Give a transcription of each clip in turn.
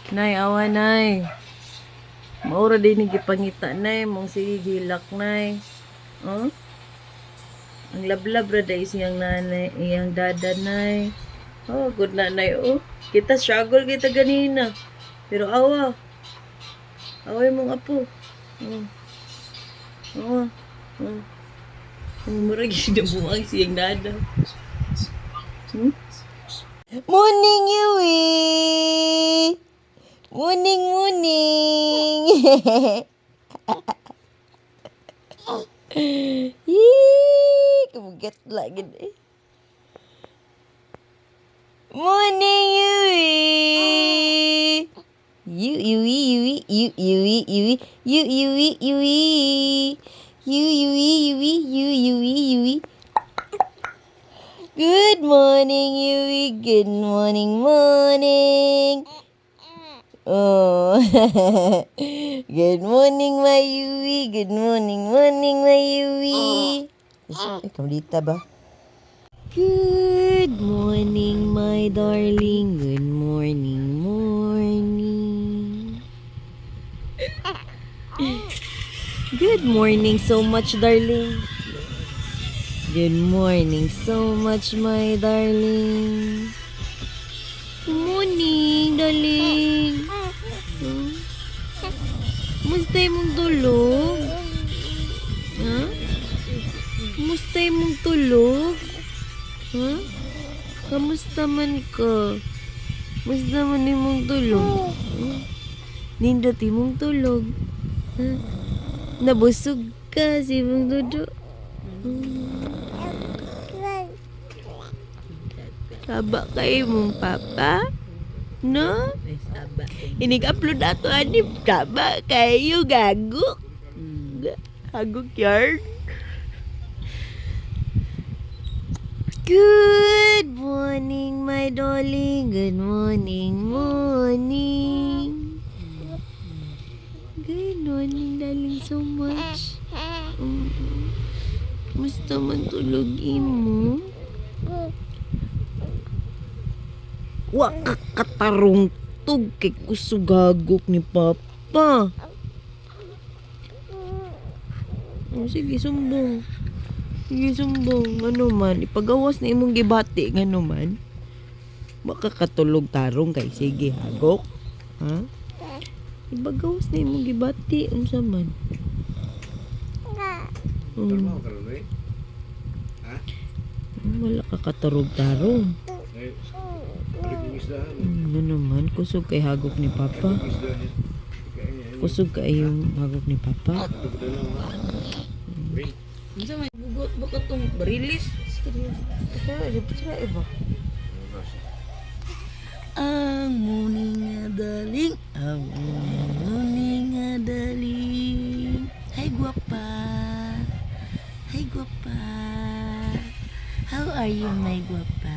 Nay, awa, nay. Maura din ni gipangita, nay. Mong sige gilak, nay. Oh? Ang lablab ra dahil siyang nanay, iyang dada, nay. Oh, good na, nay. Oh, kita struggle kita ganina. Pero awa. Away mong apo. Oh. Awa. Oh. Murag ginabuang siyang dada. Hmm? Morning, Yui! Morning, morning! Yee! Kamugat lagi deh. Morning, Yui! Yui, Yui, Yui, Yui, Yui, Yui, Yui, Yui, Yui, Yui. Good morning, Yui. Good morning, morning. Oh, good morning, my Yui. Good morning, morning, my Yui. Ikaw dita ba? Good morning, my darling. Good morning, morning. Good morning so much, darling. Good morning so much, my darling. Good morning, darling. Musta mong tulog? Ha? Musta mong tulog? Ha? Kamusta man ka? Musta man mong tulog? Nindot mong tulog? Ha? Nabusog ka si mong dudo? Kaba kayo mong papa? No? Inig-upload ato anip. Kaba kayo gago. Hagok yarn. Good morning, my darling. Good morning, morning. Good morning, darling, so much. Musta man tulog mo? Wa kakatarong tug kay kusugagok ni Papa. Oh, sige, sumbong. Sige, sumbong. Ano man, ipagawas na imong gibati. Ano man. Makakatulog tarong kay sige, hagok. Ha? Ipagawas na imong gibati. Unsa man. Wala kakatarog tarong. Ano naman, kusog kay hagok ni Papa. Kusog kay yung hagok ni Papa. Ano may bugot ba ka itong barilis? Ang muning nga daling, ang muning nga daling. Hi, guwapa. Hi, guwapa. How are you, my guwapa?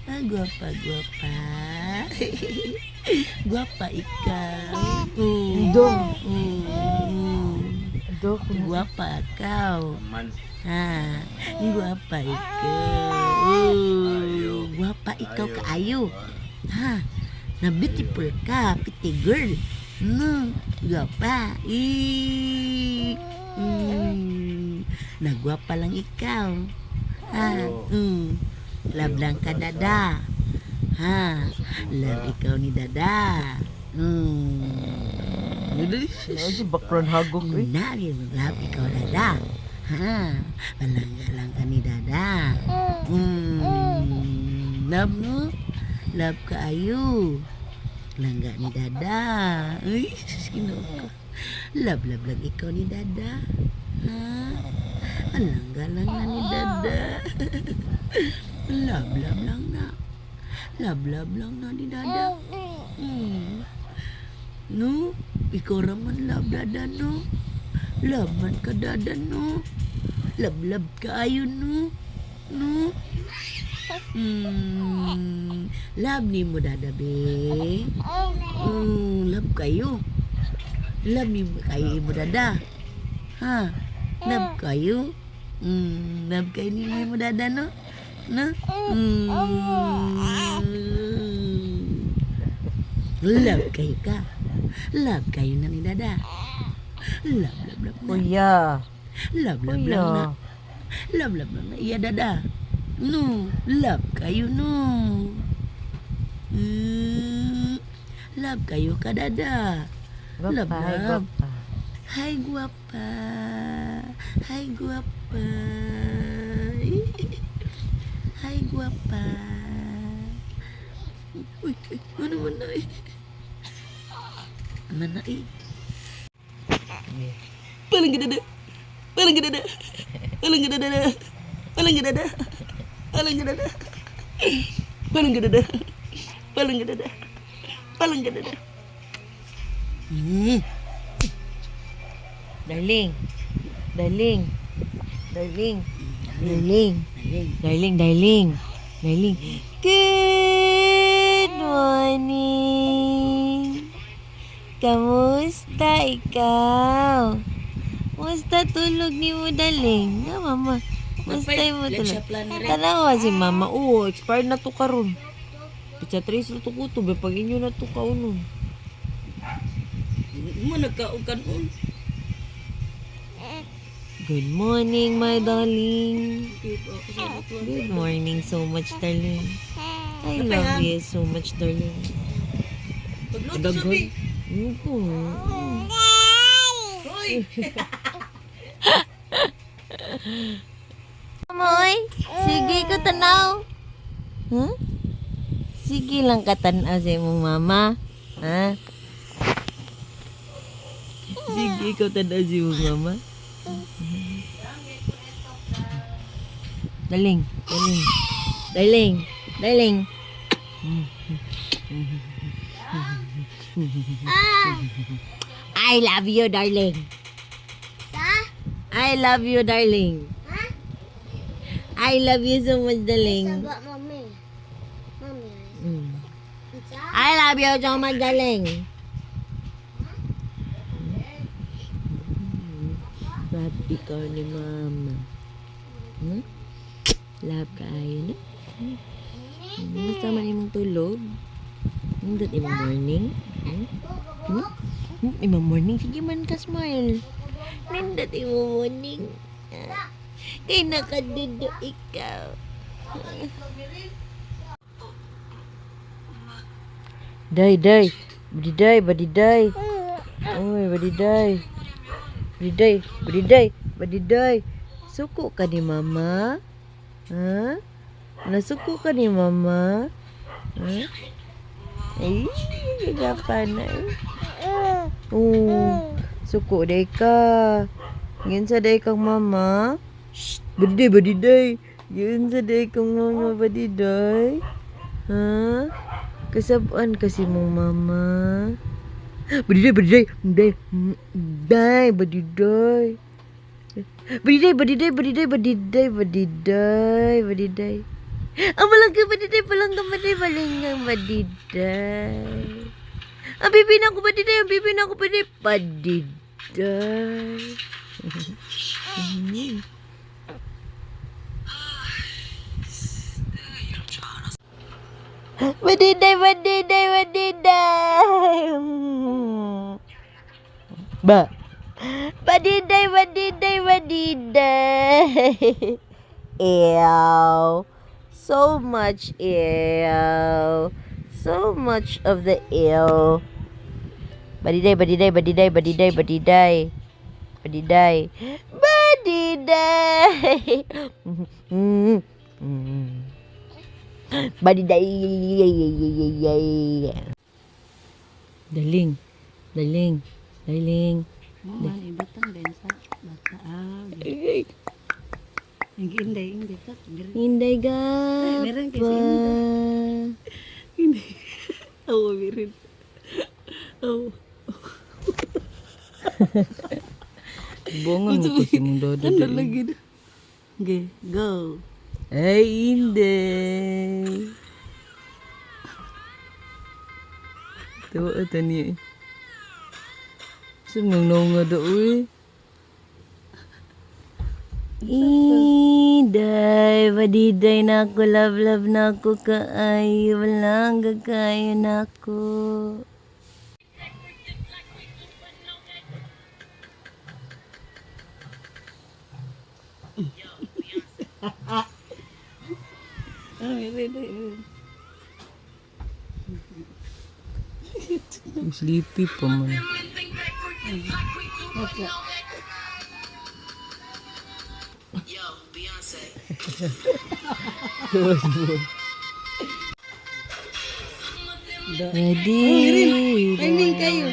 Ah, guwapa, guwapa. Guwapa ikaw. Dong. Dong. Guwapa ikaw. Ha. Guwapa ikaw. Guwapa ikaw kaayo. Ha. Na beautiful ka, pretty girl. No. Guwapa. Na guwapa lang ikaw. Ha. Love lang ka, dada. Ha. Love ikaw ni dada. Ano background hagok eh? Love ikaw, dada. Ha. Palangga lang ka ni dada. Love no? Love ka ayo. Langga ni dada. Uy, sino ka? Love lang ikaw ni dada. Ha. Langga lang na ni dada. Love lang na. Love lang na ni dada. No? Ikaw raman love dada, no? Love man ka dada, no? Love ka ayo, no? No? Love ni mo dada, be. Love kayo. Love ni mo kayo mo dada. Ha? Love kayo. Love kayo ni mo dada, no? No? Love kayo ka. Love kayo na ni Dada. Love, love, love na. Kuya. Love, love, love na. Kuya. Love, love, love na. Iya, Dada. No, love kayo, no. Love kayo ka, Dada. Love, Gwapa, ay love. gwapa. Hai guapa. Hai guapa. Hai guapa. Uy, mana mana eh. Mana eh. Paling gede deh. Paling gede deh. Paling gede deh. Paling gede deh. Paling gede deh. Paling gede deh. Paling gede deh. Paling gede deh. Darling. Darling. Darling. Darling. Aling. Darling, darling. Darling. Good morning. Kamusta ikaw? Musta tulog ni mo, darling? Na, mama. Musta mo tulog? Tanawa si mama. Oo, expired na to karon. Pitsa 3 na to kuto. Pag inyo na to kaunon. Mo nagkaukan on. Good morning, my darling. Good morning so much, darling. I love you so much, darling. Pagluto sabi. Hoy. Moy, sige ko tanaw. Huh? Sige lang ka tanaw sa imong mama. Ha? Sige ko tanaw sa imong mama. Darling, darling. Darling, darling. I love you, darling. I love you, darling. I love you so much, darling. Sabak mami. Mami. Mm. I love you so much, darling. Happy ka ni mama. Hmm? Love ka ayo na. Basta man imong tulog. Hindi imong morning. Imong morning. Sige man ka smile. Nindot imong morning. Kay nakadudo ikaw. Day. Badiday, badiday. Oy, badiday. Badiday. Suko ka ni mama? Ha? Nasuko ka ni mama? Ha? Ay, gagapan na eh. Oh, suko day ka. Yun sa day kang mama. Shh, badiday. Yun sa day kang mama, badiday. Ha? Kasabaan kasi mong mama. Badiday. Ang balangga badiday. Ang bibi na ako badiday. Badiday. Ba. Badiday. Ew. So much ew. So much of the ew. Badiday. Badiday. Badiday. Daling. Man, ibutang din sa bata. Hindi ka. Hinday meron kasi gapa. Hindi. Oo, meron. Oo. Bungan mo kasi mong dodo. Ano lagi na? Okay, go. Ay, hindi. Ito niya. Sumnang nga daw eh. Iday, padiday na ako, love na ako kaayo, walang gagayo na ako. Sleepy pa man. Ready. Timing kayo.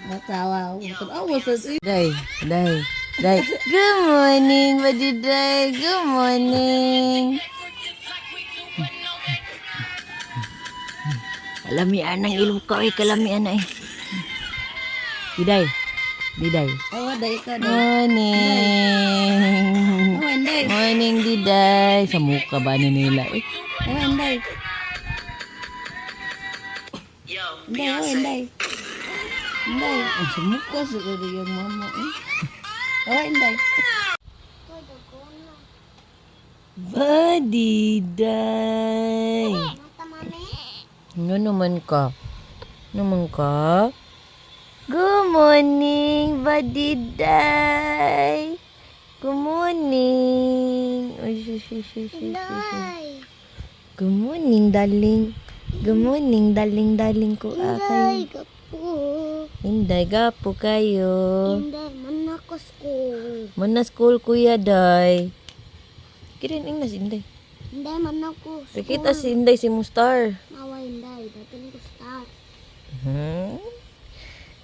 Matawa ako. Awa sa Day. Good morning, Padiday. Good morning. Kalamian ng ilong ko eh. Kalamian na eh. Diday. awa day ka day. Morning. Awa day. Morning, Diday. Sa mukha ba ni nila eh? Awa day. Day, awa day. Day, ang sumuka sa yung mama eh. Awa day. Badiday. Mata mami. Ano naman ka? Good morning, Badiday. Good morning. Ay, Day. Good morning, darling. Good morning, darling ko. Day kapo. Inday, gapo kayo. Day mana ko school. Mana school, kuya, day. Kirin Ingles, Inday. Day mana ko school. Pakita si Inday si Mustar. Awa day. Dating ko start.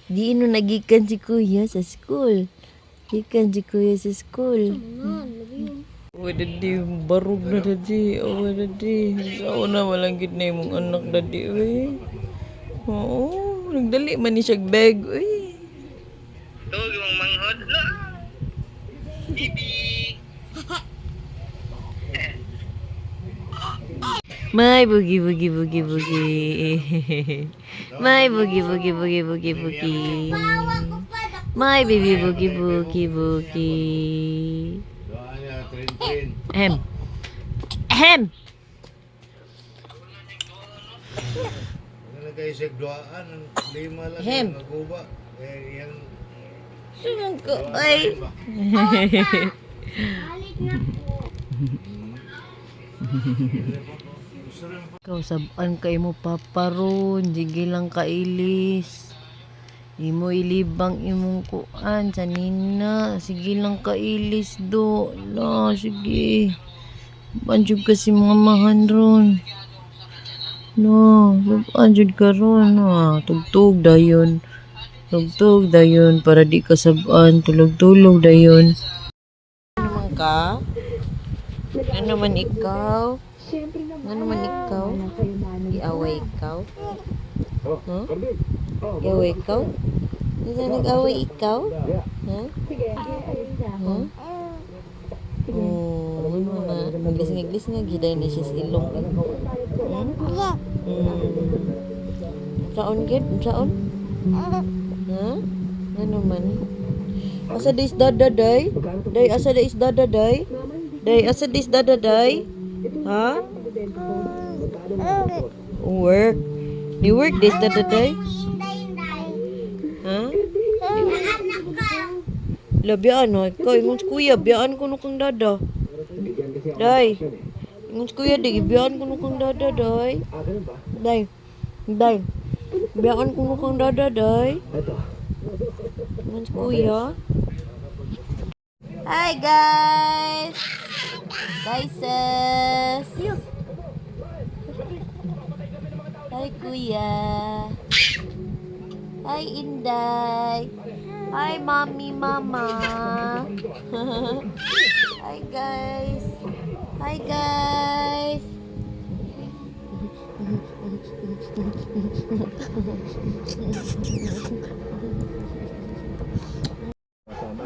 Di no nagikan si kuya sa school. Gikan si kuya sa school. Nan, labi yung. Wala di, barog na dadi. Wala di. Sao na walang gid na imong anak dadi. Oo, nagdali man ni siya bag. Uy. Tawag mong manghod na. May bugi. May bugi. My baby bugi. Ahem. Ano kayo sa duaan, lima lang Hem. yung naguba. Eh, yan, Sumang ko. Ay. Balik na po. Ikaw saban ka imo paparon. Sige lang kailis. Imo ilibang imong kuan sa nina. Sige lang kailis do. La, sige. Banjud kasi mga mahan ron. No, banjud ka ron. Tugtog dayon. Para di ka saban. Tulog dayon. Ano man ka? Ano man ikaw? Ano man ikaw? Iaway ikaw? Huh? Iaway ikaw? Isa nag-away ikaw? Huh? Huh? Oh, ano na? Maglis nga giday ni siya silong. Saon gid? Saon? Ha? Ano man? Asa dis dada day? Day asa dis dada day? Day asa dis dada day? Ha? Work. Di work dis dada day? Ha? Labiyaan no, ikaw ingon sa kuya, biyaan ko no kang dada. Day. Ingon sa kuya, di biyaan ko no kang dada, day. Day. Biyaan ko no kang dada, day. Ingon sa kuya. Hi guys. Guys. Hi kuya. Hi Inday. Hi mommy, mama. Hi guys.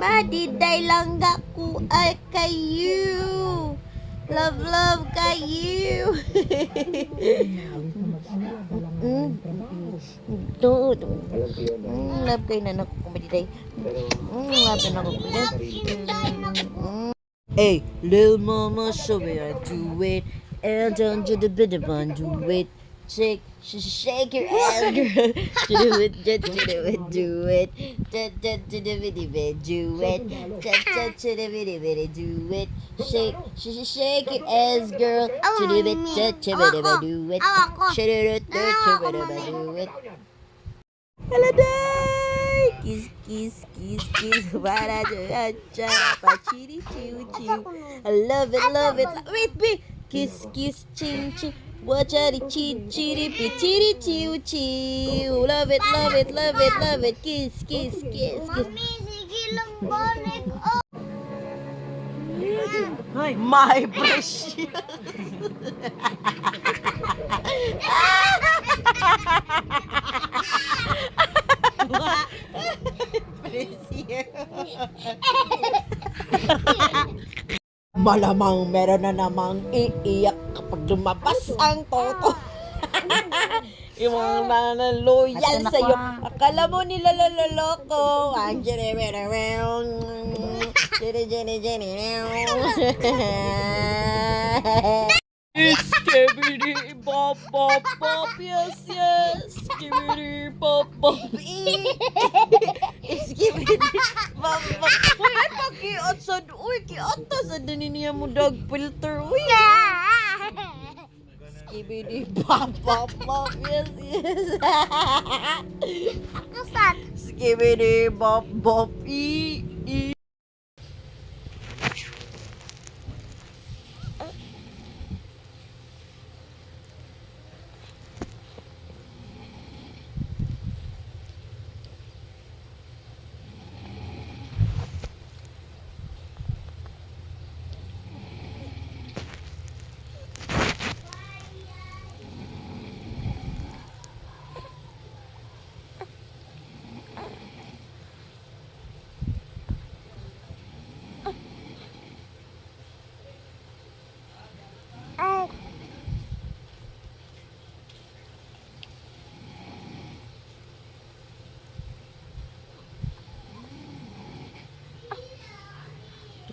Badiday lang ku ay kayo. Love kayo. Love kayo na naku kumadiday. Love na naku kumadiday. Hey, little mama, show me how to do it. And don't do the bit of do it. Shake your ass, girl. Do it, do it, do it. Do the bitty bit, do it. To the bitty bitty, do it. Shake your ass, girl. To the bit, do it. Shake it, do it. Hello, day. Kiss. Para chiri, chew. I love it. Wait. Kiss, ching. Watch out, chiri, chew. Love it. Kiss. Mami, sige lang balik. Oh, My precious. Malamang meron na namang iiyak kapag lumabas ang toto. Yung mga loyal sa'yo. Akala mo nila loloko. Ang Skibidi bop, yes. Skibidi bop. Skibidi bop. Uy, ay pakiot sa kiot sa niya mo dog filter. Uy. Skibidi bop, yes. kasan. Skibidi bop,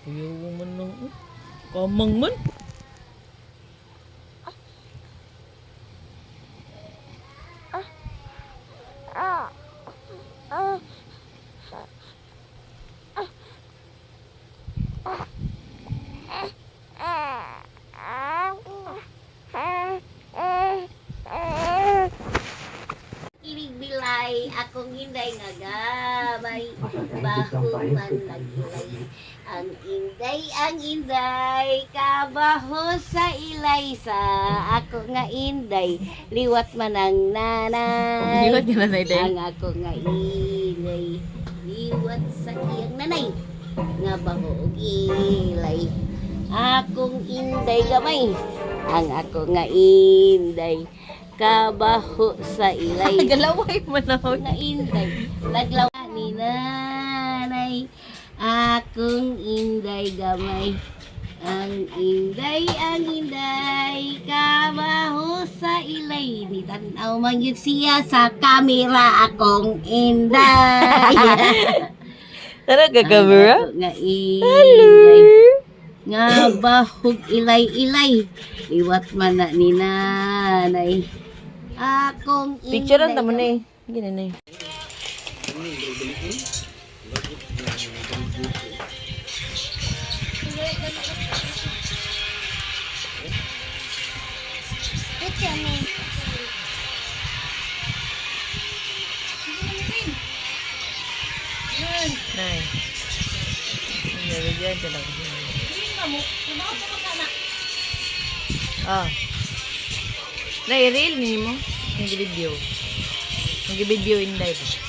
Ayaw man lang. Kamang man. Bilay akong hinday nga gabay baho man nagilay ang inday kabaho sa ilay sa ako nga inday liwat man ang nanay Liwat ka nanay, day. ang ako nga inday liwat sa iyang nanay nga baho ug ilay akong inday gamay ang ako nga inday kabaho sa ilay Galaway man ako. nga inday laglaw ni nanay akong inday gamay ang inday kabaho sa ilay ni tanaw man yun siya sa kamera akong inday Talaga camera? Ang ako nga inday nga bahog ilay liwat man na ni nanay akong inday Picturean tamo na eh. Gina na eh. Ito yan. Nay. Nabigyan ka lang. Ah. Nay, reel ni mo. Nag-video. Nag-video in live.